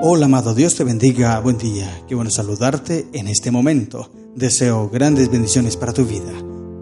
Hola amado, Dios te bendiga, buen día, qué bueno saludarte en este momento. Deseo grandes bendiciones para tu vida.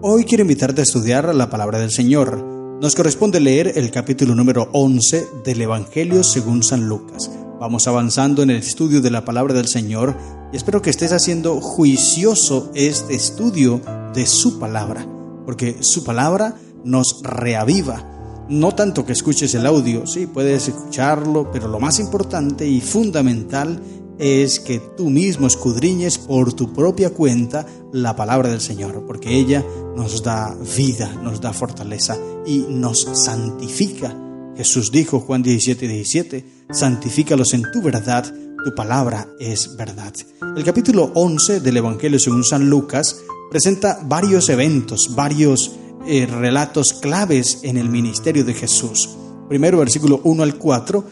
Hoy quiero invitarte a estudiar la palabra del Señor. Nos corresponde leer el capítulo número 11 del Evangelio según San Lucas. Vamos avanzando en el estudio de la palabra del Señor y espero que estés haciendo juicioso este estudio de su palabra, porque su palabra nos reaviva. No tanto que escuches el audio, sí, puedes escucharlo, pero lo más importante y fundamental es que tú mismo escudriñes por tu propia cuenta la palabra del Señor, porque ella nos da vida, nos da fortaleza y nos santifica. Jesús dijo, Juan 17:17, santifícalos en tu verdad, tu palabra es verdad. El capítulo 11 del Evangelio según San Lucas presenta varios eventos, varios relatos claves en el ministerio de Jesús. Primero, versículo 1 al 4,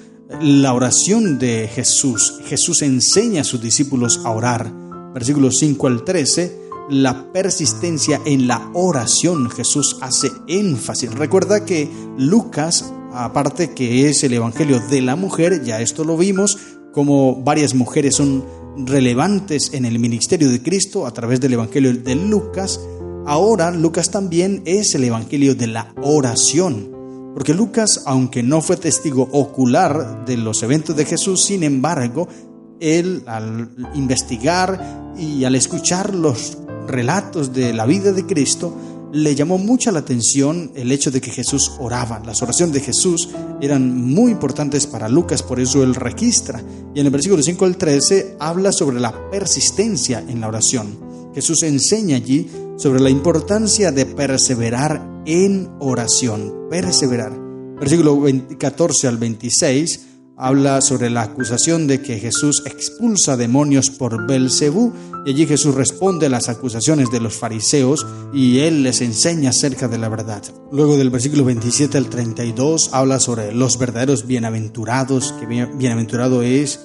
la oración de Jesús. Jesús enseña a sus discípulos a orar. Versículo 5 al 13, la persistencia en la oración. Jesús hace énfasis. Recuerda que Lucas, aparte que es el evangelio de la mujer, ya esto lo vimos, como varias mujeres son relevantes en el ministerio de Cristo a través del evangelio de Lucas. Ahora Lucas también es el evangelio de la oración, porque Lucas, aunque no fue testigo ocular de los eventos de Jesús, sin embargo, él al investigar y al escuchar los relatos de la vida de Cristo, le llamó mucha la atención el hecho de que Jesús oraba. Las oraciones de Jesús eran muy importantes para Lucas, por eso él registra. Y en el versículo 5 al 13 habla sobre la persistencia en la oración. Jesús enseña allí sobre la importancia de perseverar en oración, perseverar. Versículo 14 al 26 habla sobre la acusación de que Jesús expulsa demonios por Belcebú, y allí Jesús responde a las acusaciones de los fariseos y él les enseña acerca de la verdad. Luego del versículo 27 al 32 habla sobre los verdaderos bienaventurados, que bienaventurado es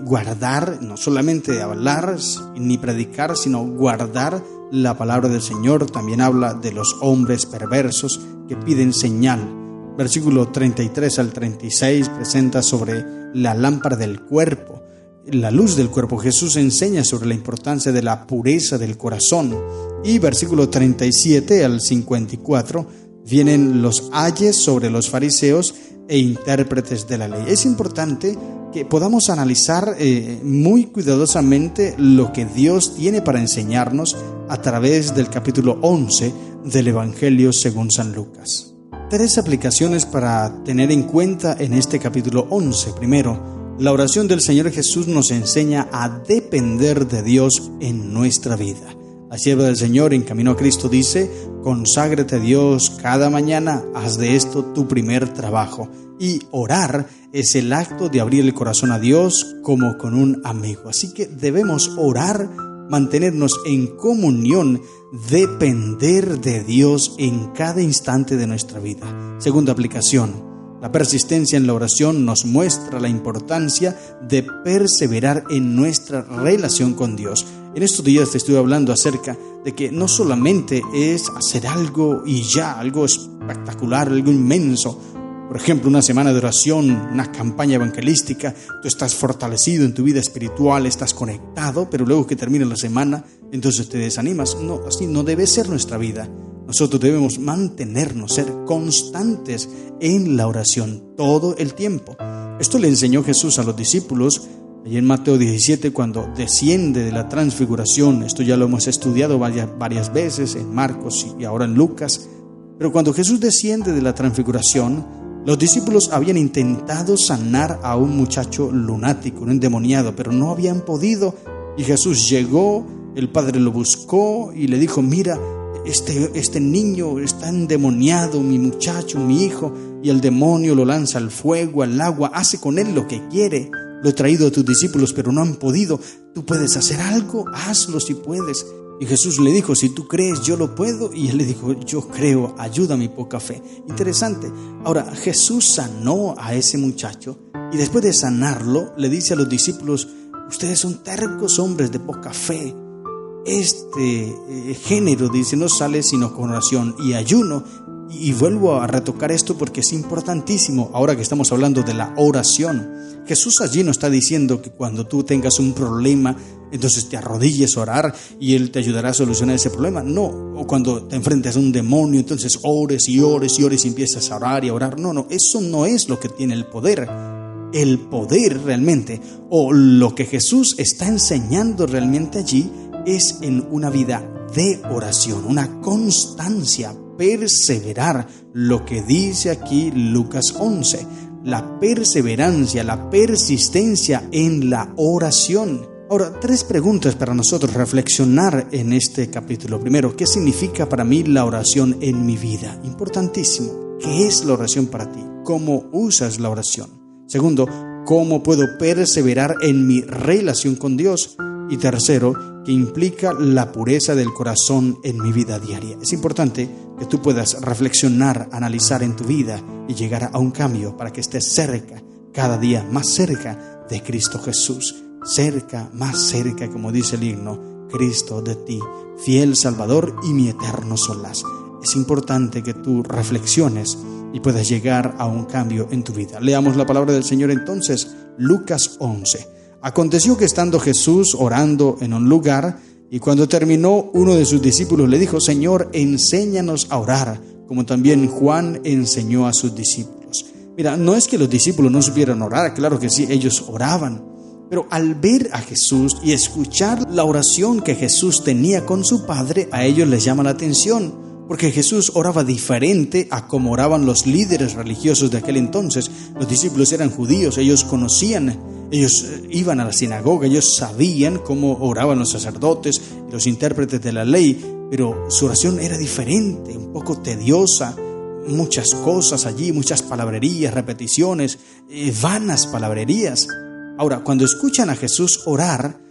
guardar, no solamente hablar ni predicar, sino guardar la palabra del Señor. También habla de los hombres perversos que piden señal. Versículo 33 al 36 presenta sobre la lámpara del cuerpo, la luz del cuerpo. Jesús enseña sobre la importancia de la pureza del corazón. Y versículo 37 al 54 vienen los ayes sobre los fariseos e intérpretes de la ley. Es importante que podamos analizar muy cuidadosamente lo que Dios tiene para enseñarnos a través del capítulo 11 del Evangelio según San Lucas. 3 aplicaciones para tener en cuenta en este capítulo 11. Primero, la oración del Señor Jesús nos enseña a depender de Dios en nuestra vida. La sierva del Señor en Camino a Cristo dice, conságrate a Dios cada mañana, haz de esto tu primer trabajo. Y orar es el acto de abrir el corazón a Dios como con un amigo. Así que debemos orar, mantenernos en comunión, depender de Dios en cada instante de nuestra vida. Segunda aplicación. La persistencia en la oración nos muestra la importancia de perseverar en nuestra relación con Dios. En estos días te estoy hablando acerca de que no solamente es hacer algo y ya, algo espectacular, algo inmenso. Por ejemplo, una semana de oración, una campaña evangelística, tú estás fortalecido en tu vida espiritual, estás conectado, pero luego que termina la semana, entonces te desanimas. No, así no debe ser nuestra vida. Nosotros debemos mantenernos, ser constantes en la oración todo el tiempo. Esto le enseñó Jesús a los discípulos allí en Mateo 17 cuando desciende de la transfiguración. Esto ya lo hemos estudiado varias veces en Marcos y ahora en Lucas. Pero cuando Jesús desciende de la transfiguración, los discípulos habían intentado sanar a un muchacho lunático, un endemoniado, pero no habían podido. Y Jesús llegó, el padre lo buscó y le dijo, mira, este niño está endemoniado, mi muchacho, mi hijo, y el demonio lo lanza al fuego, al agua, hace con él lo que quiere. Lo he traído a tus discípulos, pero no han podido. ¿Tú puedes hacer algo? Hazlo si puedes. Y Jesús le dijo, si tú crees, yo lo puedo. Y él le dijo, yo creo, ayuda a mi poca fe. Interesante. Ahora, Jesús sanó a ese muchacho y después de sanarlo, le dice a los discípulos, ustedes son tercos hombres de poca fe. Este género, dice, no sale sino con oración y ayuno. Y vuelvo a retocar esto porque es importantísimo ahora que estamos hablando de la oración. Jesús allí no está diciendo que cuando tú tengas un problema, entonces te arrodilles a orar y Él te ayudará a solucionar ese problema. No, o cuando te enfrentes a un demonio, entonces ores y ores y ores y empiezas a orar y a orar. No, eso no es lo que tiene el poder. El poder realmente, o lo que Jesús está enseñando realmente allí, es en una vida de oración, una constancia, perseverar, lo que dice aquí Lucas 11, la perseverancia, la persistencia en la oración. Ahora, 3 preguntas para nosotros reflexionar en este capítulo. Primero, ¿qué significa para mí la oración en mi vida? Importantísimo. ¿Qué es la oración para ti? ¿Cómo usas la oración? Segundo, ¿cómo puedo perseverar en mi relación con Dios? Y tercero, ¿qué implica la pureza del corazón en mi vida diaria? Es importante que tú puedas reflexionar, analizar en tu vida y llegar a un cambio para que estés cerca, cada día más cerca de Cristo Jesús. Cerca, más cerca, como dice el himno, Cristo de ti, fiel Salvador y mi eterno solaz. Es importante que tú reflexiones y puedas llegar a un cambio en tu vida. Leamos la palabra del Señor entonces, Lucas 11. Aconteció que estando Jesús orando en un lugar, y cuando terminó, uno de sus discípulos le dijo: Señor, enséñanos a orar, como también Juan enseñó a sus discípulos. Mira, no es que los discípulos no supieran orar, claro que sí, ellos oraban. Pero al ver a Jesús y escuchar la oración que Jesús tenía con su Padre, a ellos les llama la atención. Porque Jesús oraba diferente a como oraban los líderes religiosos de aquel entonces. Los discípulos eran judíos, ellos conocían, ellos iban a la sinagoga, ellos sabían cómo oraban los sacerdotes y los intérpretes de la ley, pero su oración era diferente, un poco tediosa, muchas cosas allí, muchas palabrerías, repeticiones, vanas palabrerías. Ahora, cuando escuchan a Jesús orar,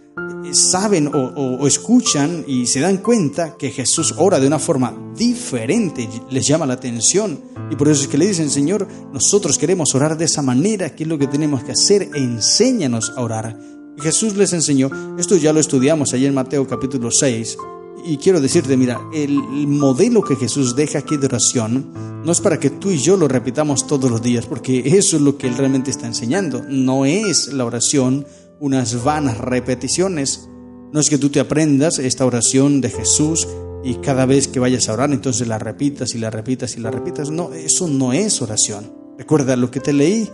saben o escuchan y se dan cuenta que Jesús ora de una forma diferente, les llama la atención, y por eso es que le dicen: Señor, nosotros queremos orar de esa manera, ¿qué es lo que tenemos que hacer? Enséñanos a orar. Y Jesús les enseñó, esto ya lo estudiamos allí en Mateo capítulo 6, y quiero decirte, mira, el modelo que Jesús deja aquí de oración no es para que tú y yo lo repitamos todos los días, porque eso es lo que Él realmente está enseñando. No es la oración unas vanas repeticiones. No es que tú te aprendas esta oración de Jesús y cada vez que vayas a orar entonces la repitas y la repitas y la repitas. No, eso no es oración. Recuerda lo que te leí.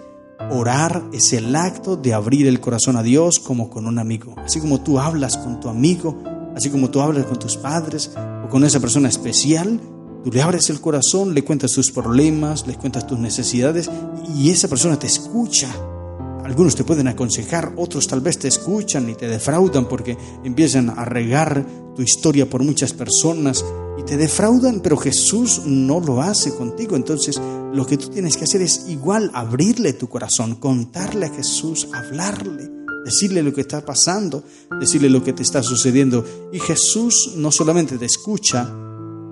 Orar es el acto de abrir el corazón a Dios como con un amigo. Así como tú hablas con tu amigo, así como tú hablas con tus padres o con esa persona especial, tú le abres el corazón, le cuentas tus problemas, le cuentas tus necesidades y esa persona te escucha. Algunos te pueden aconsejar, otros tal vez te escuchan y te defraudan porque empiezan a regar tu historia por muchas personas y te defraudan, pero Jesús no lo hace contigo. Entonces lo que tú tienes que hacer es igual abrirle tu corazón, contarle a Jesús, hablarle, decirle lo que está pasando, decirle lo que te está sucediendo. Y Jesús no solamente te escucha,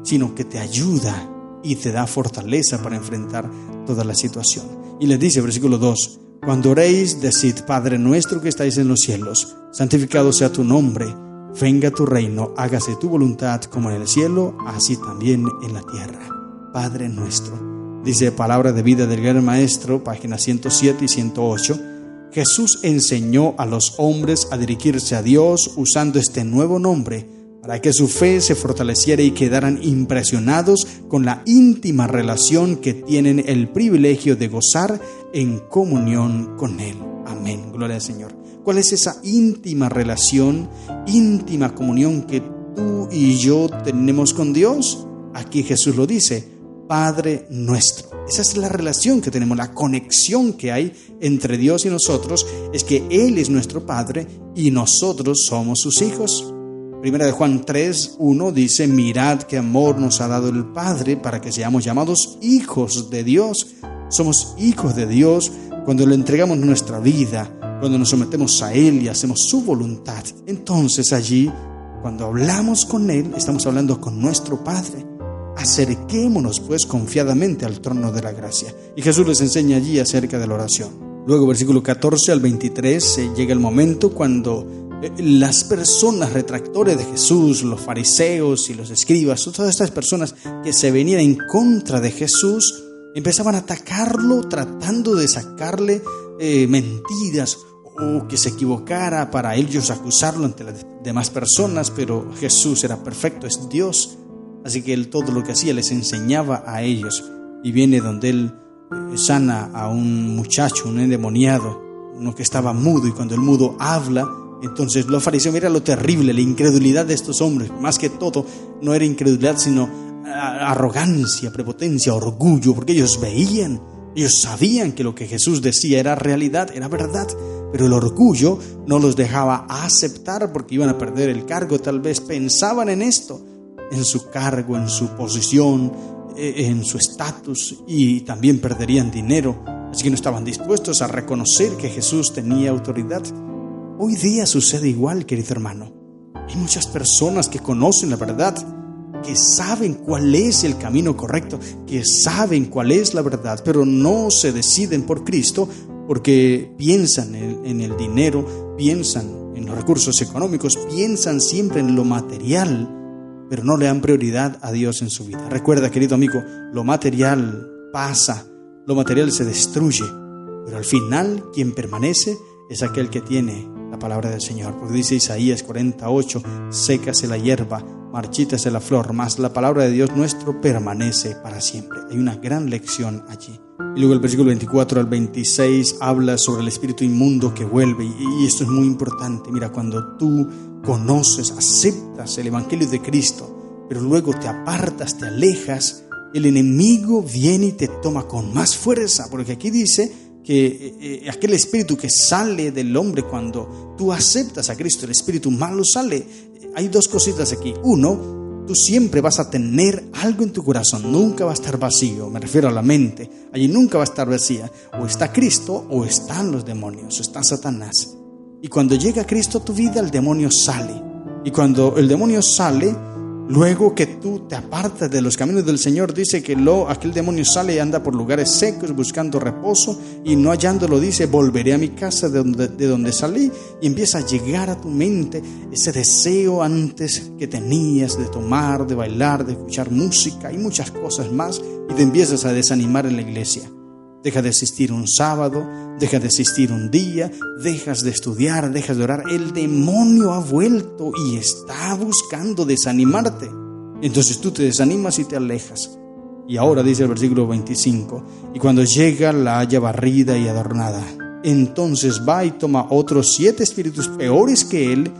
sino que te ayuda y te da fortaleza para enfrentar toda la situación. Y les dice, versículo 2, cuando oréis, decid: Padre nuestro que estáis en los cielos, santificado sea tu nombre, venga tu reino, hágase tu voluntad como en el cielo, así también en la tierra. Padre nuestro. Dice Palabra de Vida del Gran Maestro, páginas 107 y 108. Jesús enseñó a los hombres a dirigirse a Dios usando este nuevo nombre, para que su fe se fortaleciera y quedaran impresionados con la íntima relación que tienen el privilegio de gozar en comunión con Él. Amén. Gloria al Señor. ¿Cuál es esa íntima relación, íntima comunión que tú y yo tenemos con Dios? Aquí Jesús lo dice: Padre nuestro. Esa es la relación que tenemos, la conexión que hay entre Dios y nosotros, es que Él es nuestro Padre y nosotros somos sus hijos. Primera de Juan 3:1 dice: mirad qué amor nos ha dado el Padre para que seamos llamados hijos de Dios. Somos hijos de Dios cuando le entregamos nuestra vida, cuando nos sometemos a Él y hacemos su voluntad. Entonces allí, cuando hablamos con Él, estamos hablando con nuestro Padre. Acerquémonos pues confiadamente al trono de la gracia. Y Jesús les enseña allí acerca de la oración. Luego, versículo 14 al 23, llega el momento cuando las personas retractores de Jesús, los fariseos y los escribas, todas estas personas que se venían en contra de Jesús, empezaban a atacarlo tratando de sacarle mentiras o que se equivocara para ellos acusarlo ante las demás personas, pero Jesús era perfecto, es Dios, así que Él todo lo que hacía les enseñaba a ellos. Y viene donde Él sana a un muchacho, un endemoniado, uno que estaba mudo, y cuando el mudo habla, entonces los fariseos, mira lo terrible, la incredulidad de estos hombres, más que todo no era incredulidad sino arrogancia, prepotencia, orgullo, porque ellos veían, ellos sabían que lo que Jesús decía era realidad, era verdad, pero el orgullo no los dejaba aceptar porque iban a perder el cargo. Tal vez pensaban en esto, en su cargo, en su posición, en su estatus, y también perderían dinero, así que no estaban dispuestos a reconocer que Jesús tenía autoridad. Hoy día sucede igual, querido hermano. Hay muchas personas que conocen la verdad, que saben cuál es el camino correcto, que saben cuál es la verdad, pero no se deciden por Cristo porque piensan en el dinero, piensan en los recursos económicos, piensan siempre en lo material, pero no le dan prioridad a Dios en su vida. Recuerda, querido amigo, lo material pasa, lo material se destruye, pero al final quien permanece es aquel que tiene la palabra del Señor, porque dice Isaías 48, sécase la hierba, marchítase la flor, mas la palabra de Dios nuestro permanece para siempre. Hay una gran lección allí. Y luego el versículo 24 al 26 habla sobre el espíritu inmundo que vuelve, y esto es muy importante. Mira, cuando tú conoces, aceptas el evangelio de Cristo, pero luego te apartas, te alejas, el enemigo viene y te toma con más fuerza, porque aquí dice que aquel espíritu que sale del hombre cuando tú aceptas a Cristo, el espíritu malo sale. Hay dos cositas aquí. Uno, tú siempre vas a tener algo en tu corazón, nunca va a estar vacío, me refiero a la mente, allí nunca va a estar vacía. O está Cristo o están los demonios, o está Satanás. Y cuando llega Cristo a tu vida, el demonio sale. Y cuando el demonio sale, luego que tú te apartas de los caminos del Señor, dice que aquel demonio sale y anda por lugares secos buscando reposo, y no hallándolo dice, volveré a mi casa de donde salí, y empieza a llegar a tu mente ese deseo antes que tenías de tomar, de bailar, de escuchar música y muchas cosas más, y te empiezas a desanimar en la iglesia. Deja de asistir un sábado, deja de asistir un día, dejas de estudiar, dejas de orar. El demonio ha vuelto y está buscando desanimarte. Entonces tú te desanimas y te alejas. Y ahora dice el versículo 25, y cuando llega la halla barrida y adornada, entonces va y toma otros 7 espíritus peores que él,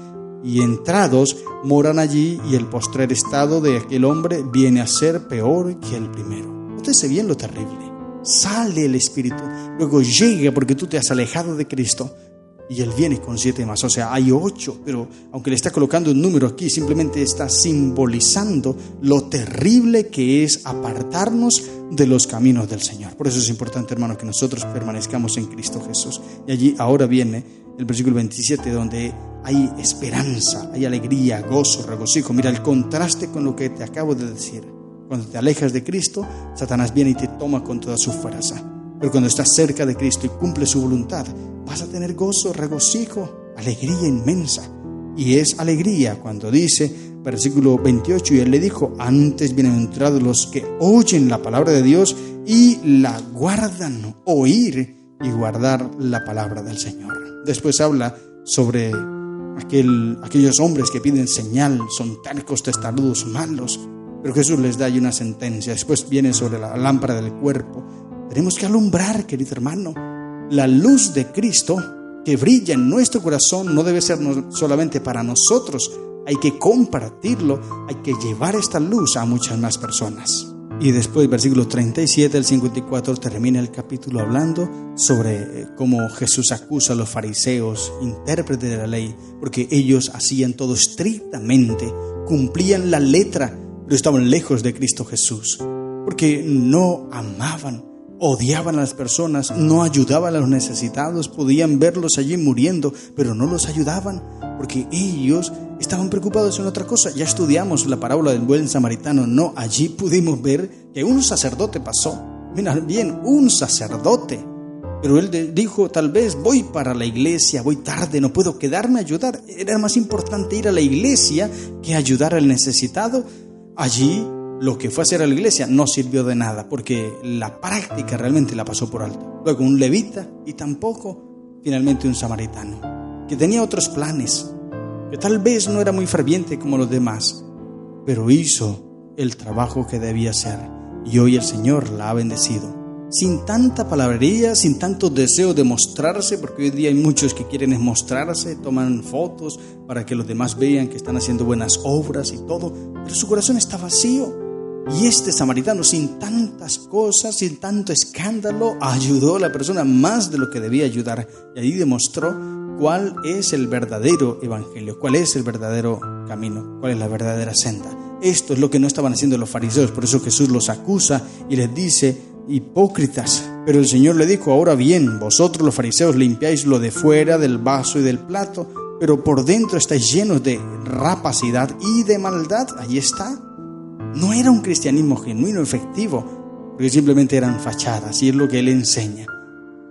y entrados moran allí, y el postrer estado de aquel hombre viene a ser peor que el primero. Nótese bien lo terrible. Sale el espíritu, luego llega porque tú te has alejado de Cristo, y Él viene con 7 más, o sea, hay 8, pero aunque le está colocando un número aquí, simplemente está simbolizando lo terrible que es apartarnos de los caminos del Señor. Por eso es importante, hermano, que nosotros permanezcamos en Cristo Jesús. Y allí ahora viene el versículo 27, donde hay esperanza, hay alegría, gozo, regocijo. Mira el contraste con lo que te acabo de decir. Cuando te alejas de Cristo, Satanás viene y te toma con toda su fuerza. Pero cuando estás cerca de Cristo y cumple su voluntad, vas a tener gozo, regocijo, alegría inmensa. Y es alegría cuando dice, versículo 28, y Él le dijo, antes bienaventurados los que oyen la palabra de Dios y la guardan, oír y guardar la palabra del Señor. Después habla sobre aquellos hombres que piden señal, son tercos, testarudos, malos. Pero Jesús les da ahí una sentencia. Después viene sobre la lámpara del cuerpo. Tenemos que alumbrar, querido hermano. La luz de Cristo que brilla en nuestro corazón no debe ser solamente para nosotros. Hay que compartirlo, hay que llevar esta luz a muchas más personas. Y después, versículo 37 al 54, termina el capítulo hablando sobre cómo Jesús acusa a los fariseos, intérpretes de la ley, porque ellos hacían todo estrictamente, cumplían la letra, pero estaban lejos de Cristo Jesús, porque no amaban, odiaban a las personas, no ayudaban a los necesitados, podían verlos allí muriendo, pero no los ayudaban, porque ellos estaban preocupados en otra cosa. Ya estudiamos la parábola del buen samaritano, no, allí pudimos ver que un sacerdote pasó, mira bien, un sacerdote, Pero él dijo, tal vez voy para la iglesia, voy tarde, no puedo quedarme a ayudar. Era más importante ir a la iglesia que ayudar al necesitado. Allí lo que fue a hacer a la iglesia no sirvió de nada, porque la práctica realmente la pasó por alto. Luego un levita y tampoco finalmente un samaritano, que tenía otros planes, que tal vez no era muy ferviente como los demás, pero hizo el trabajo que debía hacer. Y hoy el Señor la ha bendecido. Sin tanta palabrería, sin tanto deseo de mostrarse, porque hoy día hay muchos que quieren mostrarse, toman fotos para que los demás vean que están haciendo buenas obras y todo, pero su corazón está vacío. Y este samaritano, sin tantas cosas, sin tanto escándalo, ayudó a la persona más de lo que debía ayudar. Y ahí demostró cuál es el verdadero evangelio, cuál es el verdadero camino, cuál es la verdadera senda. Esto es lo que no estaban haciendo los fariseos, por eso Jesús los acusa y les dice: hipócritas. Pero el Señor le dijo: ahora bien, vosotros los fariseos limpiáis lo de fuera del vaso y del plato, pero por dentro estáis llenos de rapacidad y de maldad. Ahí está. No era un cristianismo genuino, efectivo, porque simplemente eran fachadas, y es lo que Él enseña.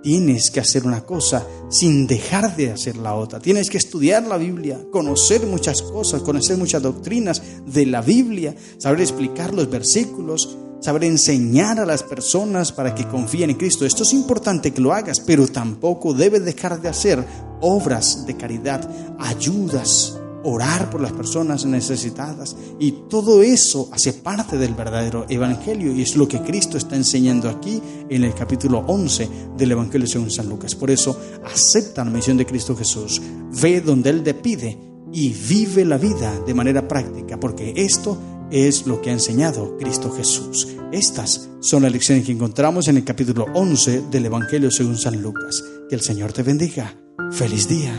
Tienes que hacer una cosa sin dejar de hacer la otra. Tienes que estudiar la Biblia, conocer muchas cosas, conocer muchas doctrinas de la Biblia, saber explicar los versículos, saber enseñar a las personas para que confíen en Cristo. Esto es importante que lo hagas, pero tampoco debes dejar de hacer obras de caridad, ayudas, orar por las personas necesitadas, y todo eso hace parte del verdadero evangelio, y es lo que Cristo está enseñando aquí en el capítulo 11 del Evangelio según San Lucas. Por eso acepta la misión de Cristo Jesús, ve donde Él te pide y vive la vida de manera práctica, porque esto es lo que ha enseñado Cristo Jesús. Estas son las lecciones que encontramos en el capítulo 11 del Evangelio según San Lucas. Que el Señor te bendiga. ¡Feliz día!